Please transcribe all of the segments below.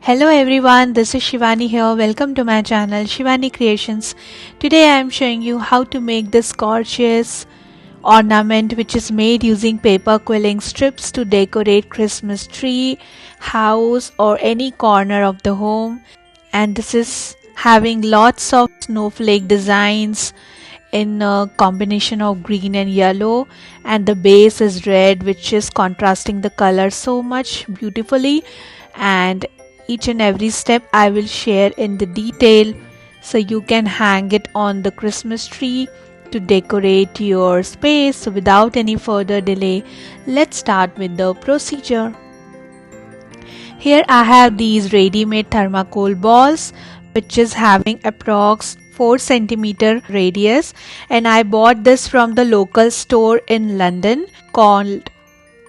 Hello everyone, this is Shivani here. Welcome to my channel Shivani Creations. Today I am showing you how to make this gorgeous ornament which is made using paper quilling strips to decorate Christmas tree, house or any corner of the home. And this is having lots of snowflake designs in a combination of green and yellow, and the base is red which is contrasting the color so much beautifully. And each and every step I will share in the detail so you can hang it on the Christmas tree to decorate your space. So without any further delay, let's start with the procedure. Here I have these ready-made thermocol balls which is having approx 4 centimeter radius, and I bought this from the local store in London called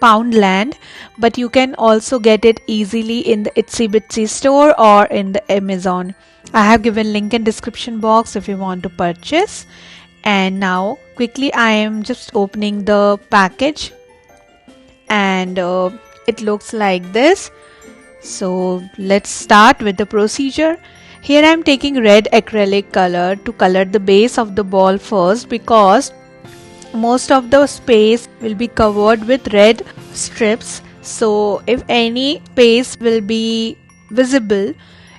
Poundland, but you can also get it easily in the Itsy Bitsy store or in the Amazon. I have given link in description box if you want to purchase. And now quickly I am just opening the package, and it looks like this. So let's start with the procedure. Here I am taking red acrylic color to color the base of the ball first, because most of the space will be covered with red strips. So if any space will be visible,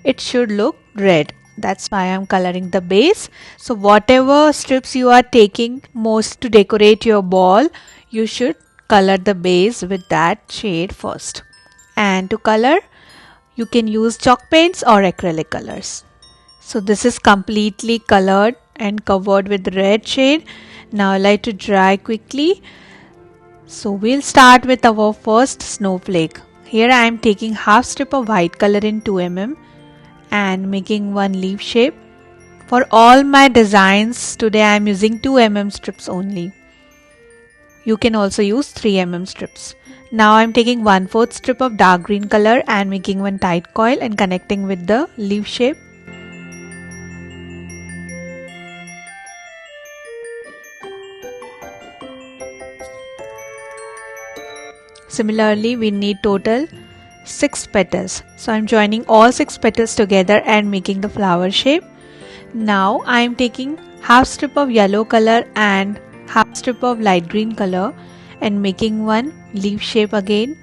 it should look red. That's why I'm coloring the base. So whatever strips you are taking most to decorate your ball, you should color the base with that shade first. And to color, you can use chalk paints or acrylic colors. So this is completely colored and covered with red shade. Now I like to dry quickly. So we'll start with our first snowflake. Here I am taking half strip of white color in 2 mm and making one leaf shape. For all my designs today I am using 2 mm strips only. You can also use 3 mm strips. Now I am taking 1/4 strip of dark green color and making one tight coil and connecting with the leaf shape. Similarly, we need total 6 petals. So I am joining all 6 petals together and making the flower shape. Now I am taking half strip of yellow color and half strip of light green color and making one leaf shape again.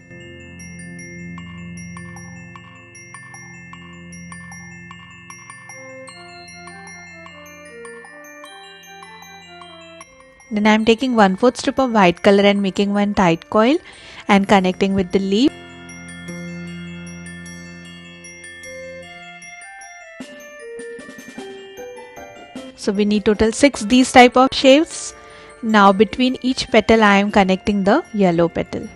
Then I am taking 1/4 strip of white color and making one tight coil and connecting with the leaf. So we need total 6 these type of shapes. Now between each petal I am connecting the yellow petal.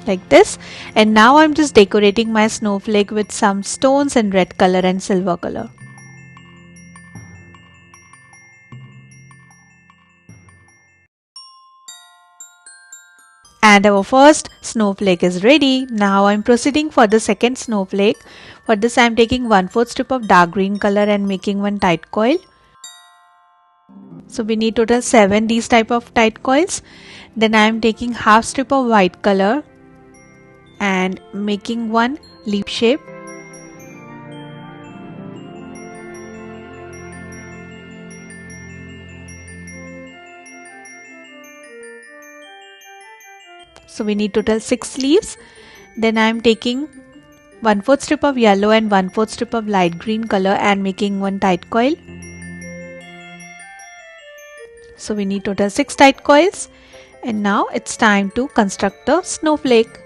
Like this. And now I'm just decorating my snowflake with some stones in red color and silver color. And our first snowflake is ready. Now I'm proceeding for the second snowflake. For this I'm taking 1/4 strip of dark green color and making one tight coil. So we need total 7 these type of tight coils. Then I am taking half strip of white color and making one leaf shape. So we need total 6 leaves. Then I am taking 1/4 strip of yellow and 1/4 strip of light green color and making one tight coil. So we need total 6 tight coils. And now it's time to construct the snowflake.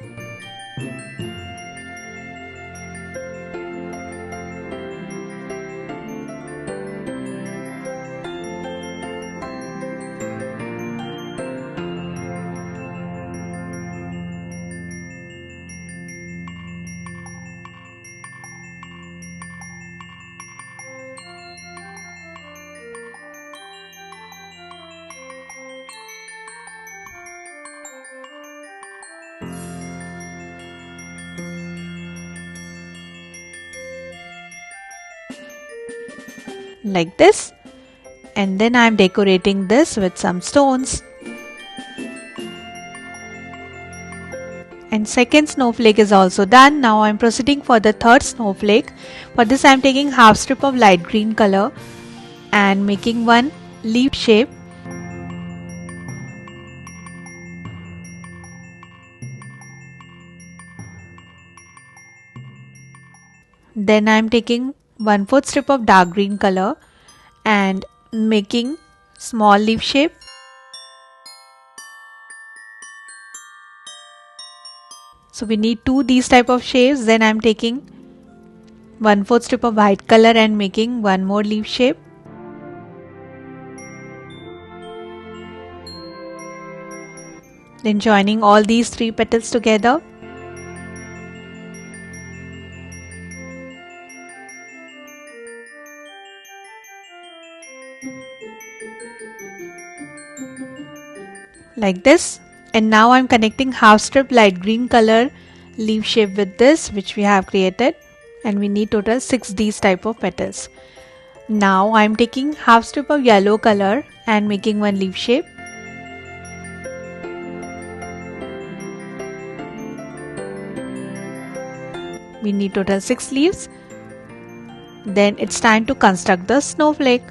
Like this. And then I am decorating this with some stones. And second snowflake is also done. Now I am proceeding for the third snowflake. For this I am taking half strip of light green color and making one leaf shape. Then I am taking 1/4 strip of dark green color and making small leaf shape. So we need two these type of shapes. Then I am taking 1/4 strip of white color and making one more leaf shape. Then joining all these three petals together. Like this. And now I am connecting half strip light green color leaf shape with this which we have created, and we need total 6 these type of petals. Now I am taking half strip of yellow color and making one leaf shape. We need total 6 leaves. Then it's time to construct the snowflake.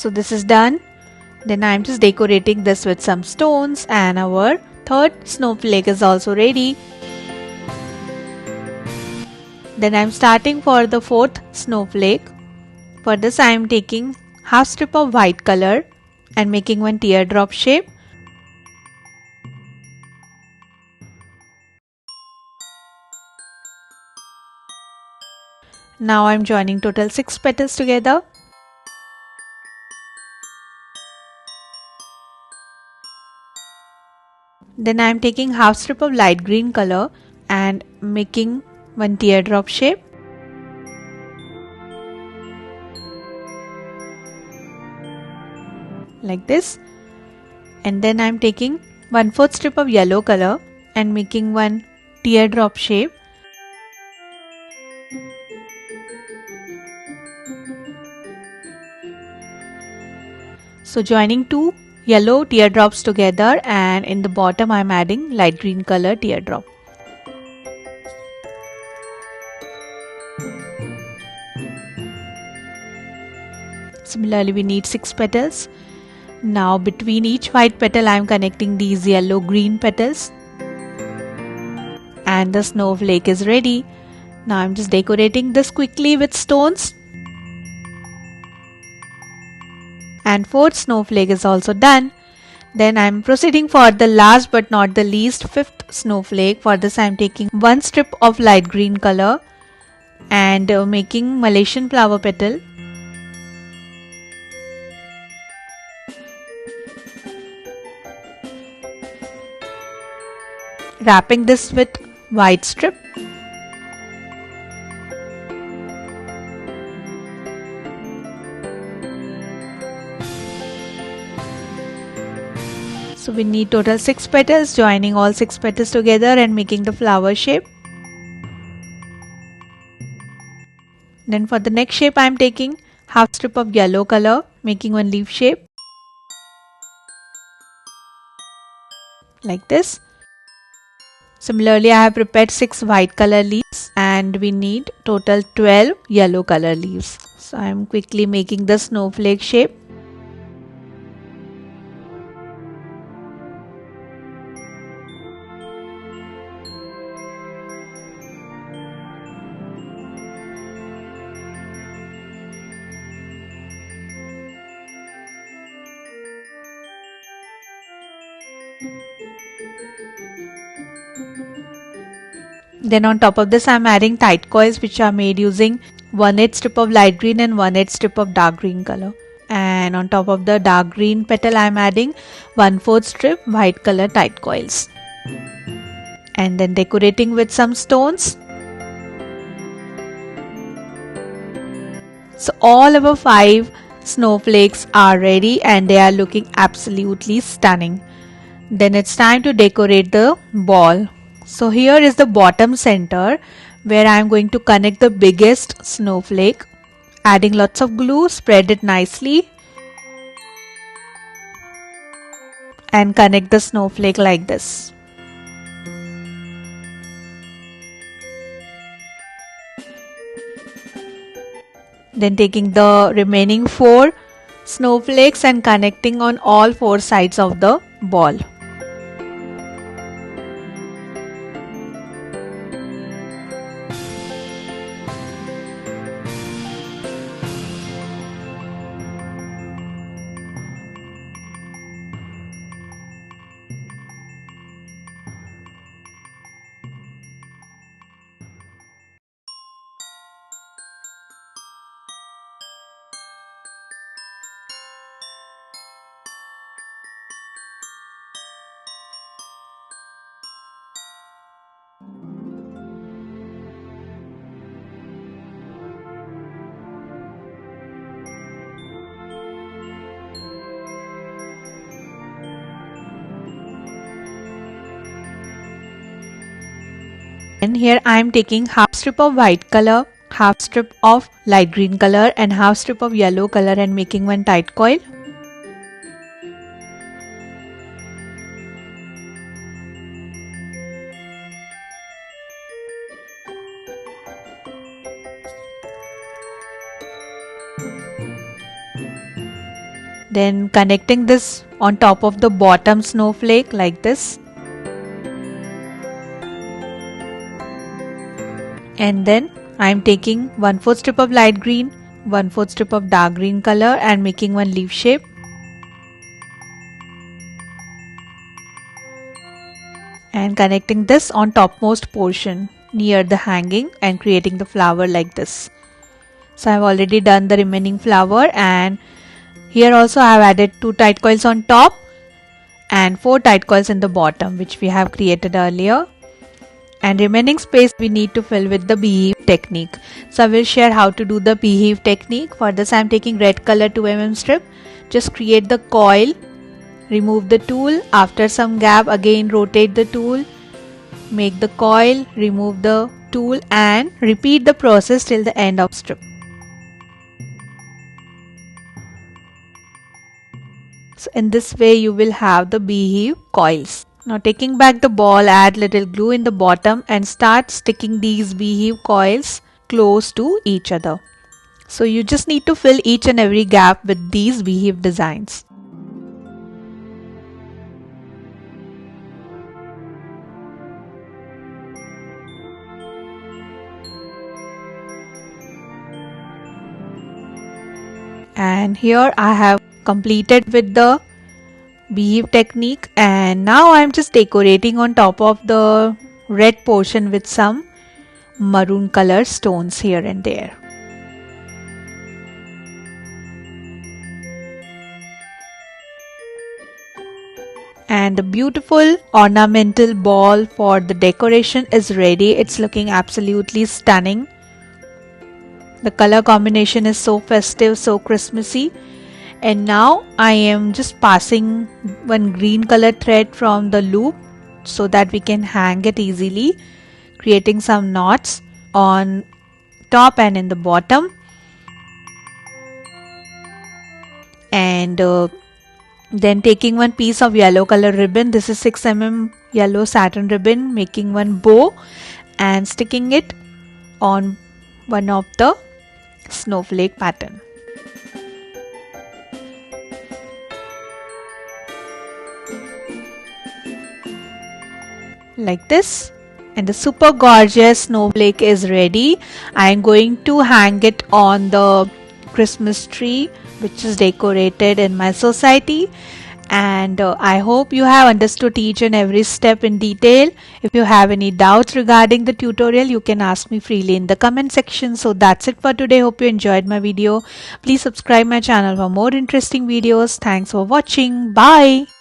So this is done. Then I am just decorating this with some stones, and our third snowflake is also ready. Then I am starting for the fourth snowflake. For this I am taking half strip of white color and making one teardrop shape. Now I am joining total 6 petals together. Then I am taking half strip of light green color and making one teardrop shape. Like this. And then I am taking 1/4 strip of yellow color and making one teardrop shape. So joining two yellow teardrops together, and in the bottom I am adding light green color teardrop. Similarly we need 6 petals. Now between each white petal I am connecting these yellow green petals, and the snowflake is ready. Now I am just decorating this quickly with stones. And fourth snowflake is also done. Then I am proceeding for the last but not the least, fifth snowflake. For this I am taking one strip of light green color and making Malaysian flower petal. Wrapping this with white strip. So we need total 6 petals, joining all 6 petals together and making the flower shape. Then for the next shape I am taking half strip of yellow color, making one leaf shape. Like this. Similarly I have prepared 6 white color leaves, and we need total 12 yellow color leaves. So I am quickly making the snowflake shape. Then on top of this I am adding tight coils which are made using 1/8 strip of light green and 1/8 strip of dark green color. and on top of the dark green petal I am adding 1/4 strip white color tight coils, and then decorating with some stones. So all our 5 snowflakes are ready and they are looking absolutely stunning. Then it's time to decorate the ball. So here is the bottom center where I am going to connect the biggest snowflake. Adding lots of glue, spread it nicely and connect the snowflake like this. Then taking the remaining 4 snowflakes and connecting on all 4 sides of the ball. And here I am taking half strip of white color, half strip of light green color and half strip of yellow color and making one tight coil. Then connecting this on top of the bottom snowflake like this. And then I am taking 1/4 strip of light green, 1/4 strip of dark green color and making one leaf shape. And connecting this on topmost portion near the hanging and creating the flower like this. So I have already done the remaining flower, and here also I have added 2 tight coils on top and 4 tight coils in the bottom, which we have created earlier. And remaining space we need to fill with the beehive technique. So I will share how to do the beehive technique. For this I am taking red color 2mm strip. Just create the coil, remove the tool. After some gap again rotate the tool, make the coil, remove the tool and repeat the process till the end of strip. So in this way you will have the beehive coils. Now taking back the ball, add little glue in the bottom and start sticking these beehive coils close to each other. So you just need to fill each and every gap with these beehive designs. And here I have completed with the beehive technique, and now I am just decorating on top of the red portion with some maroon color stones here and there. And the beautiful ornamental ball for the decoration is ready. It's looking absolutely stunning. The color combination is so festive, so Christmassy. And now I am just passing one green color thread from the loop so that we can hang it easily, creating some knots on top and in the bottom. And then taking one piece of yellow color ribbon, this is 6mm yellow satin ribbon, making one bow and sticking it on one of the snowflake pattern. Like this, and the super gorgeous snowflake is ready. I am going to hang it on the Christmas tree which is decorated in my society, and I hope you have understood each and every step in detail. If you have any doubts regarding the tutorial, you can ask me freely in the comment section. So that's it for today. Hope you enjoyed my video. Please subscribe my channel for more interesting videos. Thanks for watching. Bye.